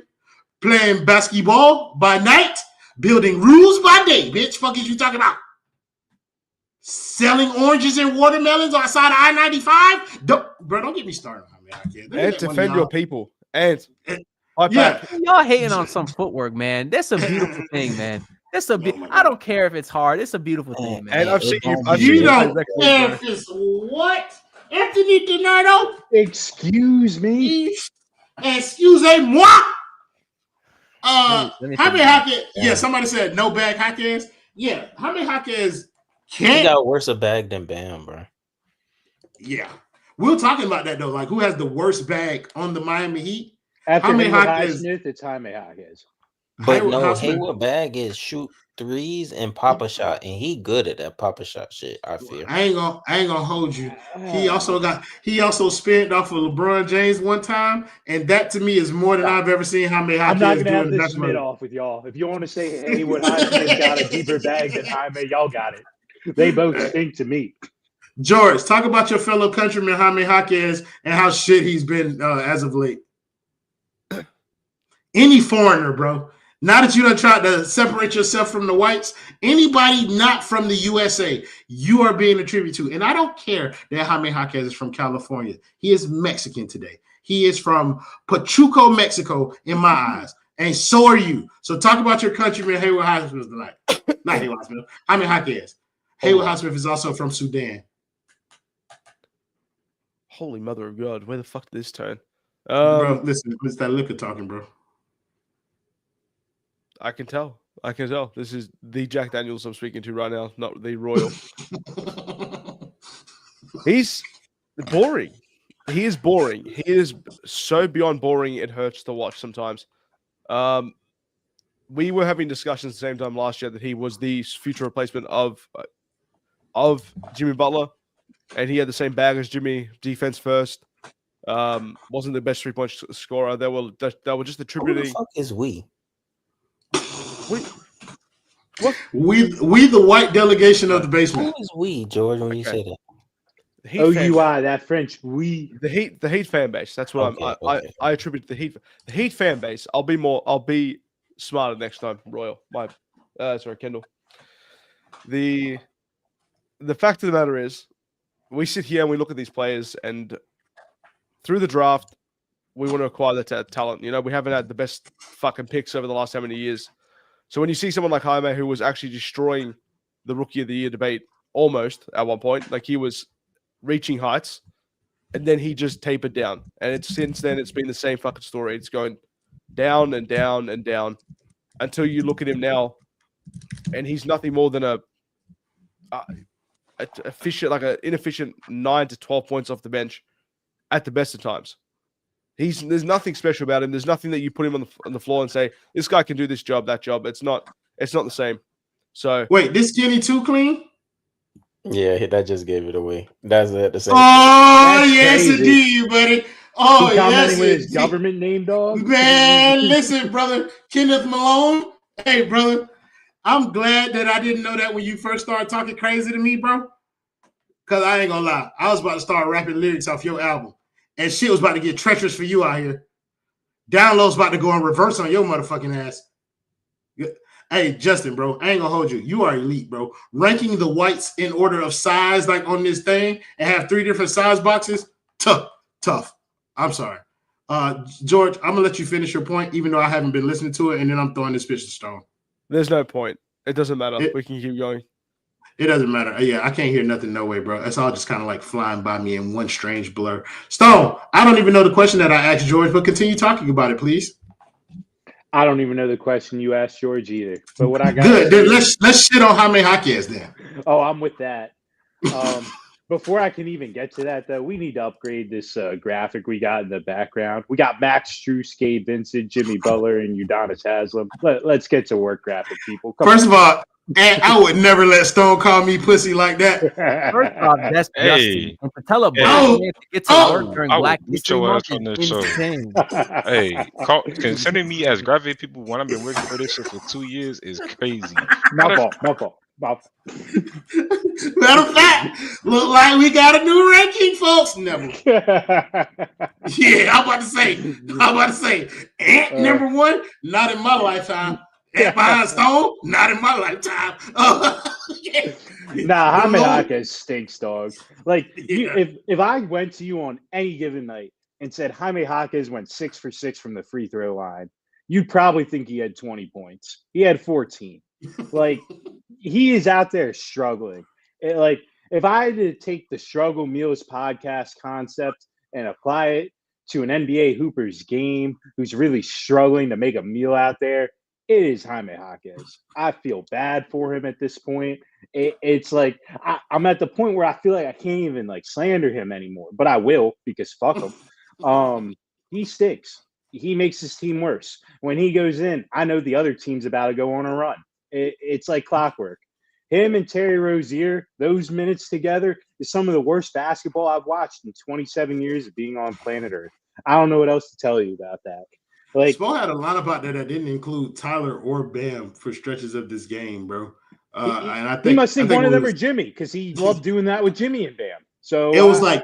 Playing basketball by night, building rules by day. Bitch, fuck is you talking about? Selling oranges and watermelons outside of I-95? Don't get me started on Jaime Jaquez. And defend your people. And y'all hating on some footwork, man. That's a beautiful thing, man. That's I don't care if it's hard. It's a beautiful thing, man. And I've seen you don't care if it's what? Anthony Donato? Excuse me. Excusez-moi. Jaime Jaquez. Yeah, somebody said no bag Jaquez. Yeah, Jaime Jaquez can't. He got worse a bag than Bam, bro. Yeah. We're talking about that, though. Like, who has the worst bag on the Miami Heat? After Jaime Jaquez, it's Jaime Jaquez. But no, Hayward bag is shoot threes and pop a shot, and he good at that pop a shot shit. I feel. I ain't gonna hold you. He also spent off of LeBron James one time, and that to me is more than I've ever seen Jaime I'm not Jaquez gonna do have in the this basketball. Smith off with y'all. If you want to say Haywood Highsmith got a deeper bag than Jaime, y'all got it. They both stink to me. George, talk about your fellow countryman Jaime Jaquez and how shit he's been as of late. Any foreigner, bro. Now that you done tried to separate yourself from the whites, anybody not from the USA, you are being attributed to. And I don't care that Jaime Jaquez is from California. He is Mexican today. He is from Pachuco, Mexico, in my eyes. And so are you. So talk about your countryman, Haywood Highsmith, tonight. Not Haywood Highsmith. Jaime Jaquez. Haywood Highsmith is also from Sudan. Holy mother of God, where the fuck did this turn? Bro, listen, it's that liquor talking, bro. I can tell. This is the Jack Daniels I'm speaking to right now, not the Royal. He's boring. He is boring. He is so beyond boring, it hurts to watch sometimes. We were having discussions at the same time last year that he was the future replacement of Jimmy Butler, and he had the same bag as Jimmy, defense first. Wasn't the best 3-point scorer. They were just attributing. Who the fuck is we? What? We the white delegation of the basement. Who is we, George? When you say that, OUI, that French we. The Heat fan base. That's what I attribute the Heat fan base. I'll be smarter next time, Royal. Kendall. The fact of the matter is, we sit here and we look at these players, and through the draft, we want to acquire that talent. You know, we haven't had the best fucking picks over the last how many years. So when you see someone like Jaime, who was actually destroying the Rookie of the Year debate almost at one point, like he was reaching heights, and then he just tapered down. And since then it's been the same fucking story. It's going down and down and down until you look at him now, and he's nothing more than an inefficient 9 to 12 points off the bench at the best of times. There's nothing special about him. There's nothing that you put him on the floor and say, this guy can do this job, that job. It's not the same. So wait, this skinny too clean? Yeah, that just gave it away. That's it. The same. Oh, yes, indeed, buddy. Oh, yes, with his government name, dog. Man, listen, brother. Kenneth Malone. Hey, brother. I'm glad that I didn't know that when you first started talking crazy to me, bro. Because I ain't gonna lie. I was about to start rapping lyrics off your album. And shit was about to get treacherous for you out here. Download's about to go in reverse on your motherfucking ass. Hey, Justin, bro, I ain't gonna hold you. You are elite, bro. Ranking the whites in order of size, like on this thing, and have 3 different size boxes, tough. I'm sorry. George, I'm gonna let you finish your point, even though I haven't been listening to it, and then I'm throwing this bitch to stone. There's no point. It doesn't matter. We can keep going. It doesn't matter. Yeah, I can't hear nothing, no way, bro. It's all just kind of like flying by me in one strange blur. Stone, I don't even know the question that I asked George, but continue talking about it, please. I don't even know the question you asked George either. But what I got good. Then let's shit on Jaime Jaquez then. Oh, I'm with that. Before I can even get to that, though, we need to upgrade this graphic we got in the background. We got Max Strus, Gabe Vincent, Jimmy Butler, and Udonis Haslem. Let's get to work graphic, people. First of all, and I would never let Stone call me pussy like that. First off, that's Justin. And to tell a black man to get to work during Black History Month is insane. Hey, considering me as graphic people when I've been working for this shit for 2 years is crazy. My fault. Matter of fact, look like we got a new ranking, folks. Never. Yeah, I'm about to say, Ant number 1, not in my lifetime. Behind Stone, not in my lifetime. Nah, Jaime Jaquez stinks, dog. Like, if I went to you on any given night and said Jaime Jaquez went 6 for 6 from the free throw line, you'd probably think he had 20 points. He had 14. Like, he is out there struggling. Like, if I had to take the Struggle Meals podcast concept and apply it to an NBA hooper's game who's really struggling to make a meal out there, it is Jaime Jaquez. I feel bad for him at this point. It's like I'm at the point where I feel like I can't even like slander him anymore, but I will because fuck him. He stinks. He makes his team worse. When he goes in, I know the other team's about to go on a run. It's like clockwork. Him and Terry Rozier, those minutes together is some of the worst basketball I've watched in 27 years of being on planet Earth. I don't know what else to tell you about that. Like, Spo had a line about that didn't include Tyler or Bam for stretches of this game, bro. And I think he must think one of them was, are Jimmy because he loved doing that with Jimmy and Bam. So it was like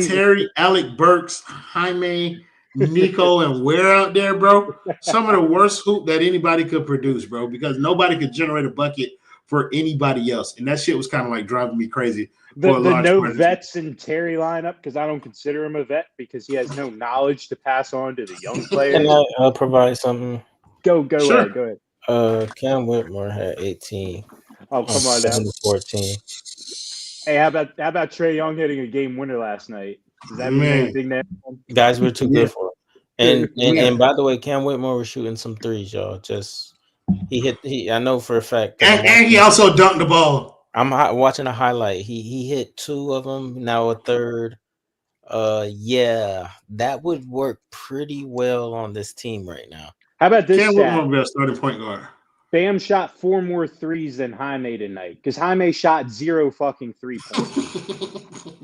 Terry, Alec Burks, Jaime, Nico, and Ware out there, bro. Some of the worst hoop that anybody could produce, bro, because nobody could generate a bucket for anybody else, and that shit was kind of like driving me crazy. The no vets in Terry lineup, because I don't consider him a vet because he has no knowledge to pass on to the young players. Can I provide something? Go ahead. Cam Whitmore had 18. Oh, come on now. 14. Hey, how about Trae Young hitting a game winner last night? Does that mean anything now? Guys, we're too good for it. And by the way, Cam Whitmore was shooting some threes, y'all. I know for a fact. And he also dunked the ball. I'm watching a highlight. He hit 2 of them, now a third. Yeah, that would work pretty well on this team right now. How about this? Cam Whitmore be starting point guard. Bam shot 4 more threes than Jaime tonight because Jaime shot 0 fucking 3-pointers.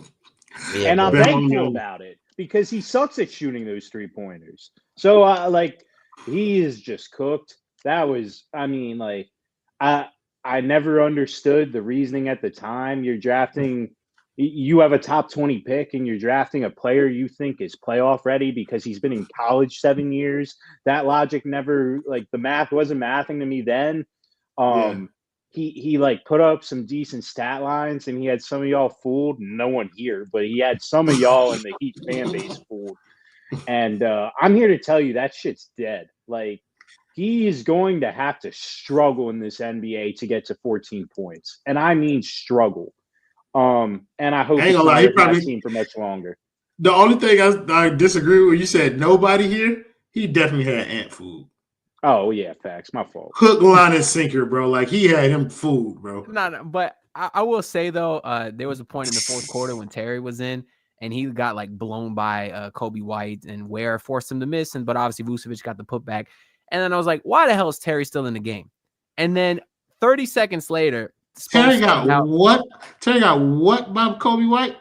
And I'm thankful about it because he sucks at shooting those 3-pointers. So, he is just cooked. That was, I never understood the reasoning at the time. You have a top 20 pick and you're drafting a player you think is playoff ready because he's been in college 7 years. That logic never, the math wasn't mathing to me then. He put up some decent stat lines and he had some of y'all fooled. No one here, but he had some of y'all in the Heat fan base fooled. And I'm here to tell you that shit's dead. He is going to have to struggle in this NBA to get to 14 points. And I mean struggle. And I hope he's not on that team for much longer. The only thing I disagree with, you said nobody here. He definitely had Ant food. Oh yeah, facts. My fault. Hook, line, and sinker, bro. He had him food, bro. No, but I will say though, there was a point in the fourth quarter when Terry was in, and he got blown by Kobe White, and Ware forced him to miss, but obviously Vucevic got the putback. And then I was like, why the hell is Terry still in the game? And then 30 seconds later, Terry got what? Terry got what by Kobe White?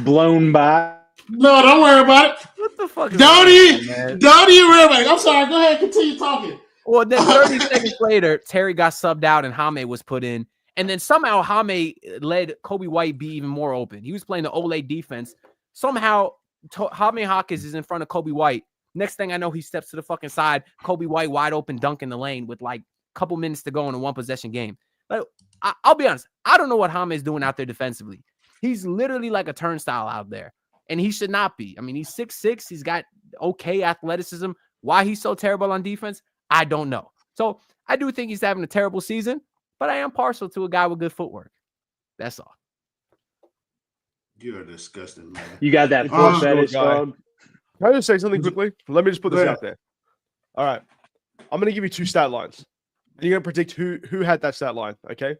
Blown by. No, don't worry about it. What the fuck? Don't even worry about it. I'm sorry. Go ahead, continue talking. Well, then 30 seconds later, Terry got subbed out and Jaime was put in. And then somehow Jaime led Kobe White be even more open. He was playing the Olay defense. Somehow Jaime Jaquez is in front of Kobe White. Next thing I know, he steps to the fucking side. Kobe White wide open dunk in the lane with a couple minutes to go in a 1-possession game. I'll be honest. I don't know what Jaime is doing out there defensively. He's literally like a turnstile out there, and he should not be. I mean, he's 6'6". He's got okay athleticism. Why he's so terrible on defense, I don't know. So I do think he's having a terrible season, but I am partial to a guy with good footwork. That's all. You're disgusting, man. You got that foot fetish, dog. Can I just say something quickly? Let me just put this out there. All right. I'm going to give you 2 stat lines. You're going to predict who had that stat line, okay?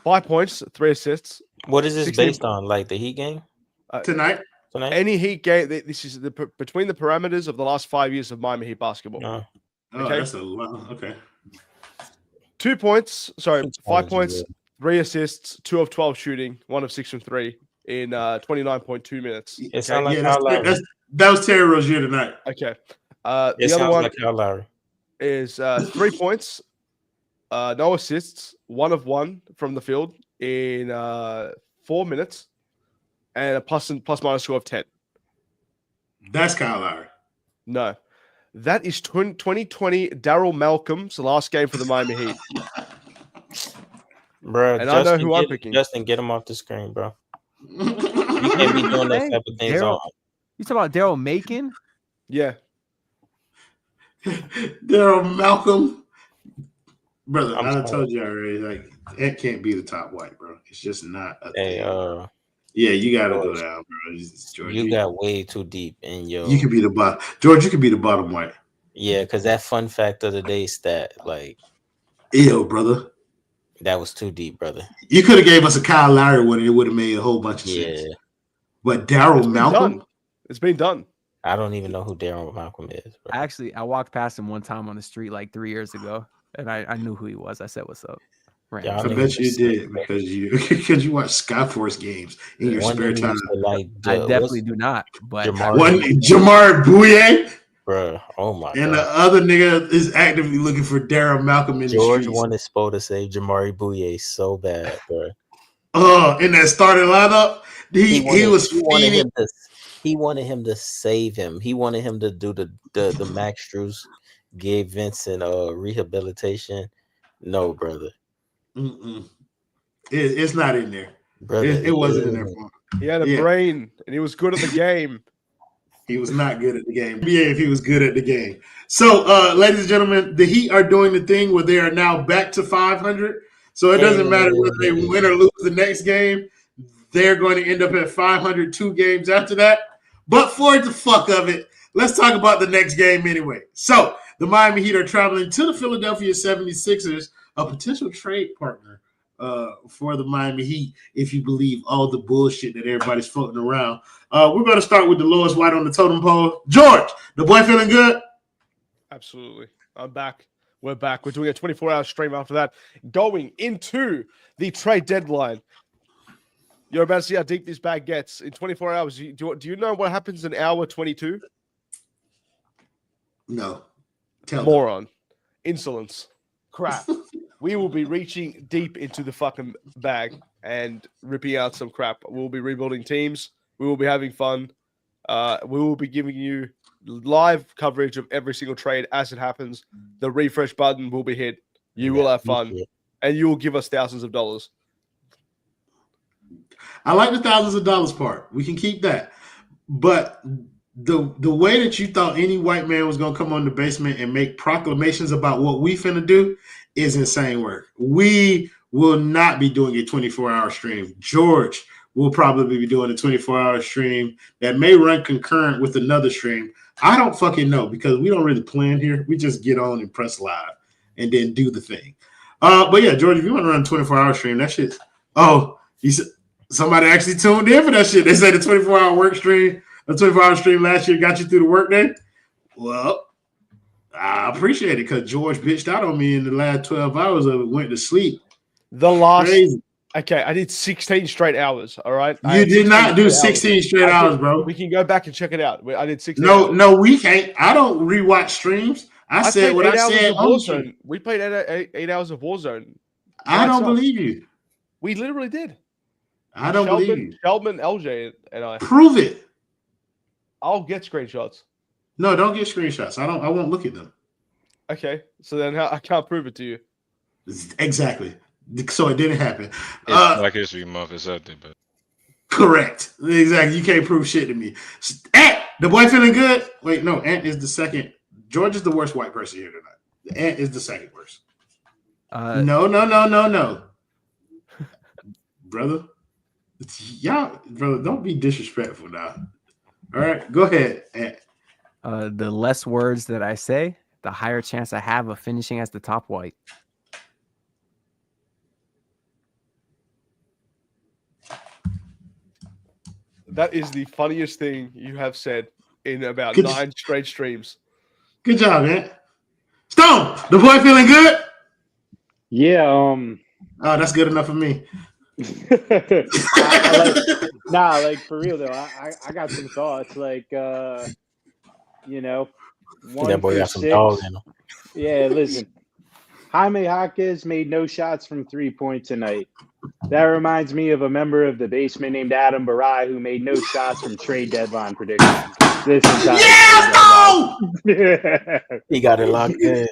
5 points, 3 assists. What is this based on? The Heat game? Tonight? Any Heat game. This is between the parameters of the last 5 years of Miami Heat basketball. Okay. That's a lot. Okay. 2 points. Sorry, 5 points, 3 assists, 2 of 12 shooting, 1 of 6 from 3 in 29.2 minutes. It sounds like Kyle Lowry. That was Terry Rozier tonight. Okay. The other one Kyle Lowry. Is 3 points, no assists, 1 of 1 from the field in 4 minutes, and a plus minus score of 10. That's Kyle Lowry. No. That is 2020 Daryl Malcolm's last game for the Miami Heat. Bro, and Justin, I know who I'm picking. Justin, get him off the screen, bro. You can't be doing those type of things. You talking about Daryl Macon? Yeah. Daryl Malcolm. Brother, I told you already, that can't be the top white, bro. It's just not a thing. Yeah, you got to go down, bro. George, you got way too deep in your... You could be the bottom. George, you could be the bottom white. Yeah, because that fun fact of the day stat, Ew, brother. That was too deep, brother. You could have gave us a Kyle Lowry one and it would have made a whole bunch of sense. But Daryl Malcolm? It's been done. I don't even know who Daryl Malcolm is. Bro. Actually, I walked past him one time on the street 3 years ago. And I knew who he was. I said, "What's up?" Y'all I niggas bet you used did to- because you watch Skyforce games in your one spare nigga time. used to like I what's definitely do not. But One Jamari, Jamar Bouye bro. Oh my and the god. other nigga is actively looking for Daryl Malcolm in the George streets. wanted Spo to say Jamari Bouye so bad, bro. In that starting lineup, he was feeding. He wanted him to save him. He wanted him to do the Max Strus gave Vincent rehabilitation. No, brother. It's not in there. Brother, It wasn't in there for him. He had a brain, and he was good at the game. He was not good at the game. Yeah, if he was good at the game. So, ladies and gentlemen, the Heat are doing the thing where they are now back to 500. So it doesn't matter whether they win or lose the next game. They're going to end up at 500 2 games after that. But for the fuck of it, let's talk about the next game anyway. So the Miami Heat are traveling to the Philadelphia 76ers, a potential trade partner for the Miami Heat, if you believe all the bullshit that everybody's floating around. We're going to start with the lowest white on the totem pole. George, the boy feeling good? Absolutely. I'm back. We're back. We're doing a 24-hour stream after that. Going into the trade deadline. You're about to see how deep this bag gets. In 24 hours, do you know what happens in hour 22? No. Moron. Insolence. Crap. We will be reaching deep into the fucking bag and ripping out some crap. We'll be rebuilding teams. We will be having fun. We will be giving you live coverage of every single trade as it happens. The refresh button will be hit. You will have fun. And you will give us thousands of dollars. I like the thousands of dollars part. We can keep that. But the way that you thought any white man was going to come on the basement and make proclamations about what we finna do is insane work. We will not be doing a 24-hour stream. George will probably be doing a 24-hour stream that may run concurrent with another stream. I don't fucking know because we don't really plan here. We just get on and press live and then do the thing. But yeah, George, if you want to run a 24-hour stream, that shit. Oh, you said somebody actually tuned in for that shit. They said the 24-hour work stream, the 24-hour stream last year got you through the workday. Well, I appreciate it because George bitched out on me in the last 12 hours of it, went to sleep. Crazy. Okay, I did 16 straight hours, all right? You did not do 16 straight hours, bro. We can go back and check it out. I did 16 hours. No, no, we can't. I don't rewatch streams. I said what I said on Warzone. We played 8 hours of Warzone. I don't believe you. We literally did. I don't believe you. Sheldon, LJ, and I. Prove it. I'll get screenshots. No, don't get screenshots. I won't look at them. Okay, so then I can't prove it to you. Exactly. So it didn't happen. It's Black History Month. It's out there, but correct. Exactly. You can't prove shit to me. Ant, the boy feeling good? Wait, no. Ant is the second. George is the worst white person here tonight. Ant is the second worst. No. Brother. Y'all, brother, don't be disrespectful now. All right, go ahead, Ant. The less words that I say, the higher chance I have of finishing as the top white. That is the funniest thing you have said in about 9 straight streams. Good job, man. Stone, the boy feeling good? Yeah. Oh, that's good enough for me. Like for real though, I got some thoughts. Like, you know, that boy got some dogs in him. Yeah, listen. Jaime Jaquez made no shots from 3-point tonight. That reminds me of a member of the basement named Adam Barai who made no shots from trade deadline predictions. This entire He got it locked in.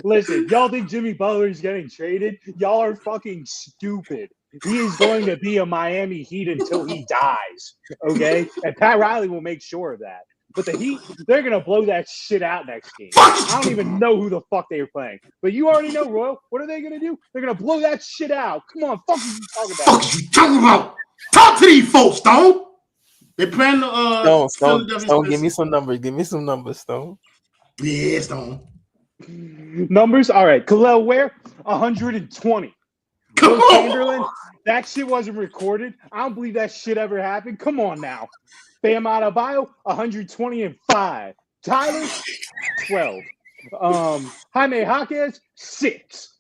Listen, y'all think Jimmy Butler is getting traded? Y'all are fucking stupid. He is going to be a Miami Heat until he dies. Okay? And Pat Riley will make sure of that. But the Heat, they're going to blow that shit out next game. I don't even know who the fuck they are playing. But you already know, Royal. What are they going to do? They're going to blow that shit out. Come on, fuck you talking about? Fuck you talking about? Talk to these folks, Stone. They plan to Stone, give me some numbers. Give me some numbers, Stone. Yeah, Stone. Numbers? All right. Khalil Ware, 120. Come Will on. Chamberlain, that shit wasn't recorded. I don't believe that shit ever happened. Come on now. Bam Adebayo, 120 and 5. Tyler, 12. Jaime Jaquez, 6.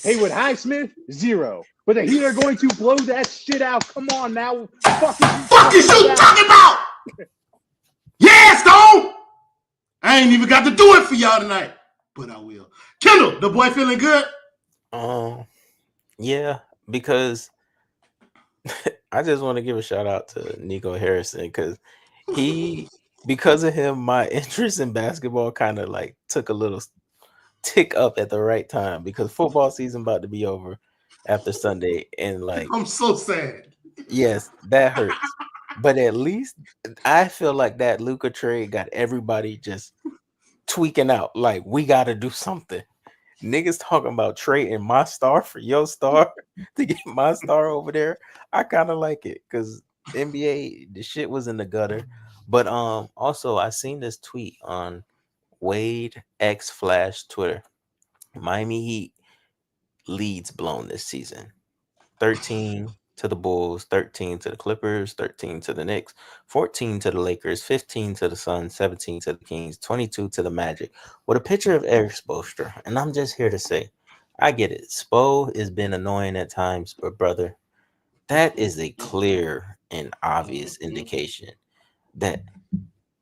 Haywood Highsmith, 0. But the Heat are going to blow that shit out. Come on now. Fuck is you talking about? Yeah, Stone! I ain't even got to do it for y'all tonight, but I will. Kendall, the boy feeling good? Yeah, because I just want to give a shout out to Nico Harrison because because of him, my interest in basketball kind of like took a little tick up at the right time because football season about to be over after Sunday, and like I'm so sad. Yes, that hurts. But at least I feel like that Luka trade got everybody just tweaking out. Like, we got to do something. Niggas talking about trading my star for your star to get my star over there. I kind of like it because NBA, the shit was in the gutter. But also, I seen this tweet on Wade X Flash Twitter. Miami Heat leads blown this season. 13 to the Bulls, 13 to the Clippers, 13 to the Knicks, 14 to the Lakers, 15 to the Suns, 17 to the Kings, 22 to the Magic, with a picture of Eric Spoelstra. And I'm just here to say, I get it. Spo has been annoying at times, but brother, that is a clear and obvious indication that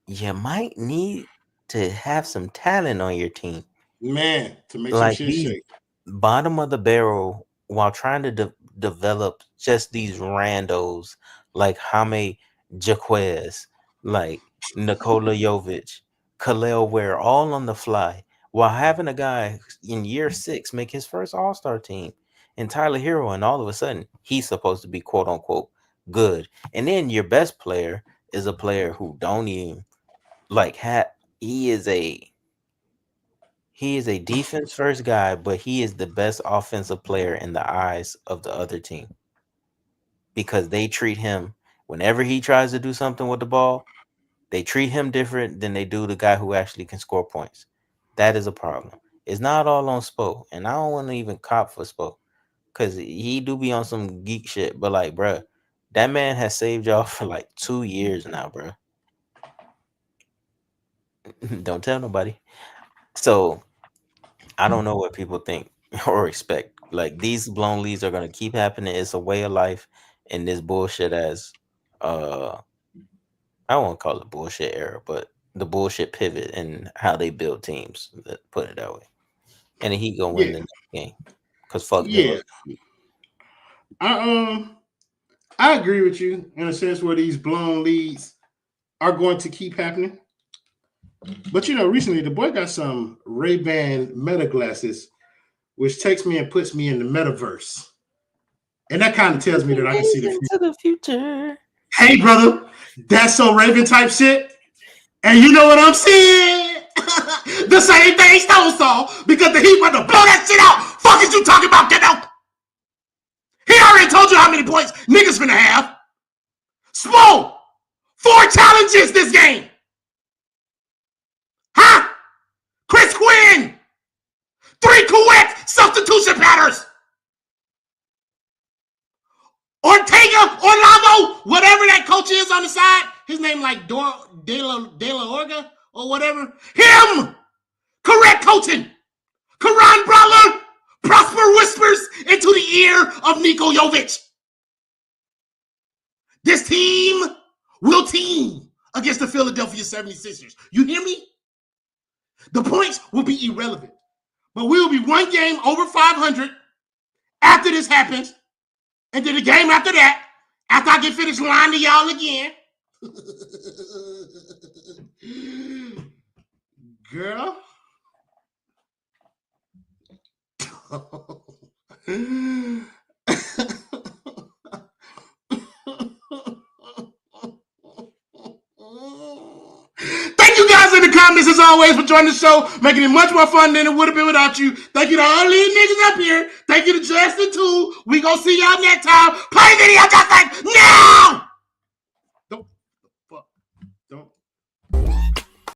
you might need to have some talent on your team. Man, to make Like, some shit shake. Bottom of the barrel while trying to develop just these randos like Jaime Jaquez, like Nikola Jovic, Khalil Ware, all on the fly, while having a guy in year 6 make his first All-Star team, and Tyler Herro, and all of a sudden he's supposed to be quote unquote good, and then your best player is a player who don't even like he is a defense first guy, but he is the best offensive player in the eyes of the other team because they treat him, whenever he tries to do something with the ball, they treat him different than they do the guy who actually can score points. That is a problem. It's not all on Spo, and I don't want to even cop for Spo because he do be on some geek shit, but like, bruh, that man has saved y'all for like 2 years now, bruh. Don't tell nobody. So I don't know what people think or expect. Like, these blown leads are gonna keep happening. It's a way of life in this bullshit as I won't call it bullshit era, but the bullshit pivot and how they build teams. Put it that way. And the Heat gonna win the next game because fuck them. I agree with you in a sense where these blown leads are going to keep happening. But recently the boy got some Ray-Ban Meta glasses, which takes me and puts me in the metaverse, and that kind of tells me that I can see the future. Hey, brother, that's some Raven type shit, and you know what I'm saying? The same thing Stone saw because the Heat want to blow that shit out. Fuck is you talking about, kiddo? He already told you how many points niggas finna have. Spo, 4 challenges this game. Huh? Chris Quinn, 3 correct substitution patterns. Ortega, Orlando, whatever that coach is on the side, his name like De La Orga or whatever. Him, correct coaching. Karan Brawler, Prosper whispers into the ear of Nikola Jovic. This team will team against the Philadelphia 76ers. You hear me? The points will be irrelevant, but we will be 1 game over 500 after this happens, and then the game after that, after I get finished lying to y'all again. Girl. Thank you guys in the comments as always for joining the show, making it much more fun than it would have been without you. Thank you to all these niggas up here. Thank you to Justin too. We gonna see y'all next time. Play video just like now.